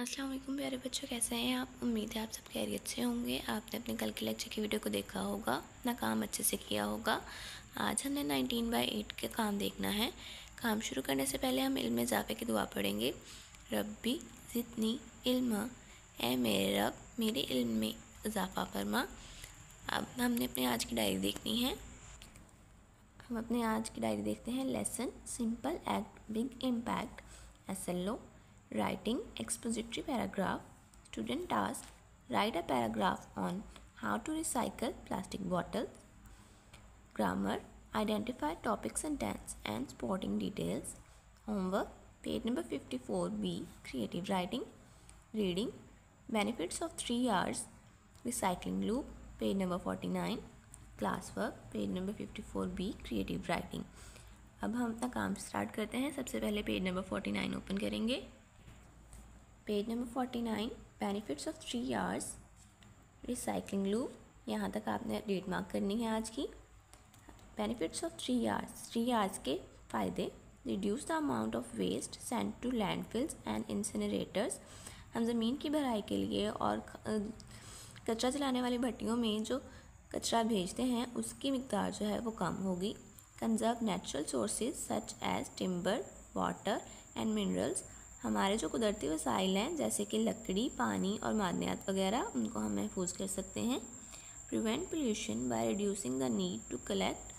अस्सलाम वालेकुम प्यारे बच्चों, कैसे हैं आप। उम्मीद है आप सब खैरियत से होंगे। आपने अपने कल के लेक्चर की वीडियो को देखा होगा, अपना काम अच्छे से किया होगा। आज हमने 19/8 के काम देखना है। काम शुरू करने से पहले हम इल्म में इजाफे की दुआ पढ़ेंगे। रब्बी ज़िदनी इल्मा, ए मेरे रब मेरे इल्म में इजाफा फरमा। अब हमने अपने आज की डायरी देखनी है। हम अपने आज की डायरी देखते हैं। Lesson simple act big impact, SLO, writing expository paragraph. Student task: write a paragraph on how to recycle plastic bottles. Grammar: identify topic, sentence and supporting details. Homework: page number 54B, creative writing. Reading: benefits of 3 R's. Recycling loop, page number 49. Classwork, page number 54B, creative writing. अब हम अपना काम start करते हैं। सबसे पहले page number 49 open करेंगे। Page number 49, benefits of 3 R's, recycling loop. यहाँ तक आपने डेट मार्क करनी है आज की। बेनिफिट्स ऑफ 3 R's के फ़ायदे: reduce the amount of waste sent to landfills and incinerators. हम ज़मीन की भराई के लिए और कचरा जलाने वाली भट्टियों में जो कचरा भेजते हैं उसकी मिकदार जो है वो कम होगी। Conserve natural sources such as timber, water and minerals. हमारे जो कुदरती वसाइल हैं जैसे कि लकड़ी, पानी और मादनियात वगैरह, उनको हम महफूज कर सकते हैं। Prevent pollution by reducing the need to collect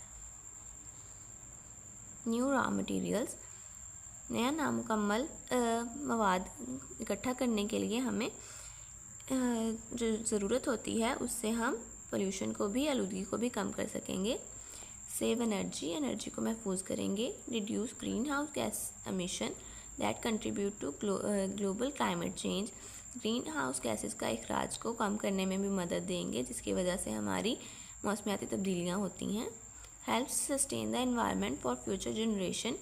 new raw materials. नया नामुकम्मल मवाद इकट्ठा करने के लिए हमें जो ज़रूरत होती है उससे हम पोल्यूशन को भी, आलूदगी को भी कम कर सकेंगे। सेव एनर्जी को महफूज करेंगे। Reduce green house gas emission that contribute to global climate change. Green house gases का अखराज को कम करने में भी मदद देंगे, जिसकी वजह से हमारी मौसमियाती तब्दीलियाँ होती हैं। Help sustain the environment for future generation.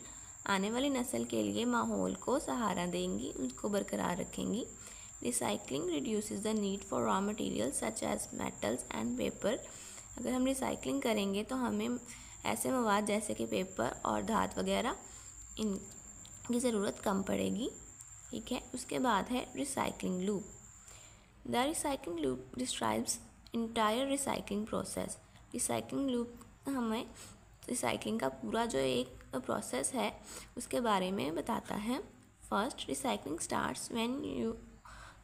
आने वाली नस्ल के लिए माहौल को सहारा देंगी, उसको बरकरार रखेंगी। Recycling reduces the need for raw material such as metals and paper. अगर हम रिसाइकलिंग करेंगे तो हमें ऐसे मवाद जैसे कि पेपर और धात वगैरह इनकी ज़रूरत कम पड़ेगी। ठीक है, उसके बाद है recycling loop. The recycling loop describes entire recycling process. Recycling loop हमें रिसाइकलिंग का पूरा जो एक प्रोसेस है उसके बारे में बताता है। First, recycling starts when you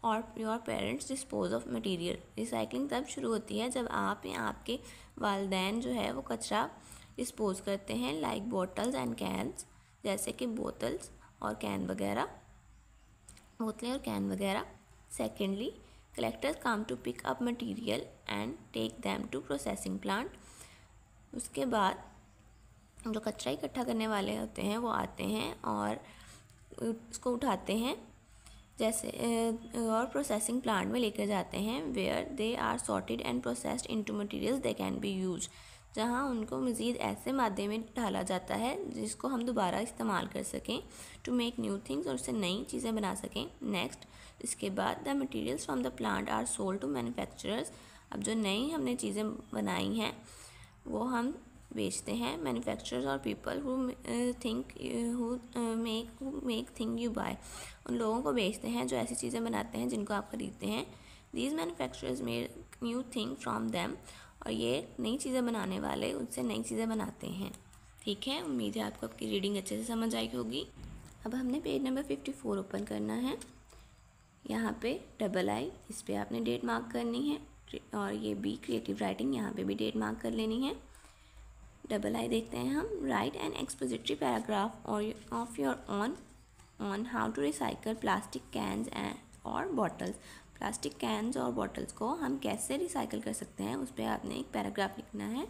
और your parents dispose of material. Recycling तब शुरू होती है जब आप या आपके वालिदैन जो है वो कचरा डिस्पोज करते हैं, लाइक बॉटल्स एंड कैन्स, जैसे कि बोतल्स और कैन वगैरह, बोतलें और कैन वगैरह। Secondly, collectors come to pick up material and take them to processing plant. उसके बाद जो कचरा इकट्ठा करने वाले होते हैं वो आते हैं और उसको उठाते हैं जैसे और प्रोसेसिंग प्लांट में लेकर जाते हैं, where they are sorted and processed into materials they can be use. जहाँ उनको मज़ीद ऐसे मादे में ढाला जाता है जिसको हम दोबारा इस्तेमाल कर सकें, टू मेक न्यू थिंग्स, और उससे नई चीज़ें बना सकें। नेक्स्ट, इसके बाद the materials from the plant are sold to manufacturers. अब जो नई हमने चीज़ें बनाई हैं वो हम बेचते हैं मैन्युफैक्चरर्स और people who make thing you buy. उन लोगों को बेचते हैं जो ऐसी चीज़ें बनाते हैं जिनको आप ख़रीदते हैं। These manufacturers make new thing from them, और ये नई चीज़ें बनाने वाले उनसे नई चीज़ें बनाते हैं। ठीक है, उम्मीद है आपको आपकी रीडिंग अच्छे से समझ आई होगी। अब हमने पेज नंबर 54 ओपन करना है। यहाँ पे II, इस पर आपने डेट मार्क करनी है, और ये B, क्रिएटिव राइटिंग, यहाँ पे भी डेट मार्क कर लेनी है। II देखते हैं हम। Write an expository paragraph of your own how to recycle plastic cans और बॉटल्स। प्लास्टिक कैन्स और बॉटल्स को हम कैसे रिसाइकल कर सकते हैं उस पर आपने एक पैराग्राफ लिखना है।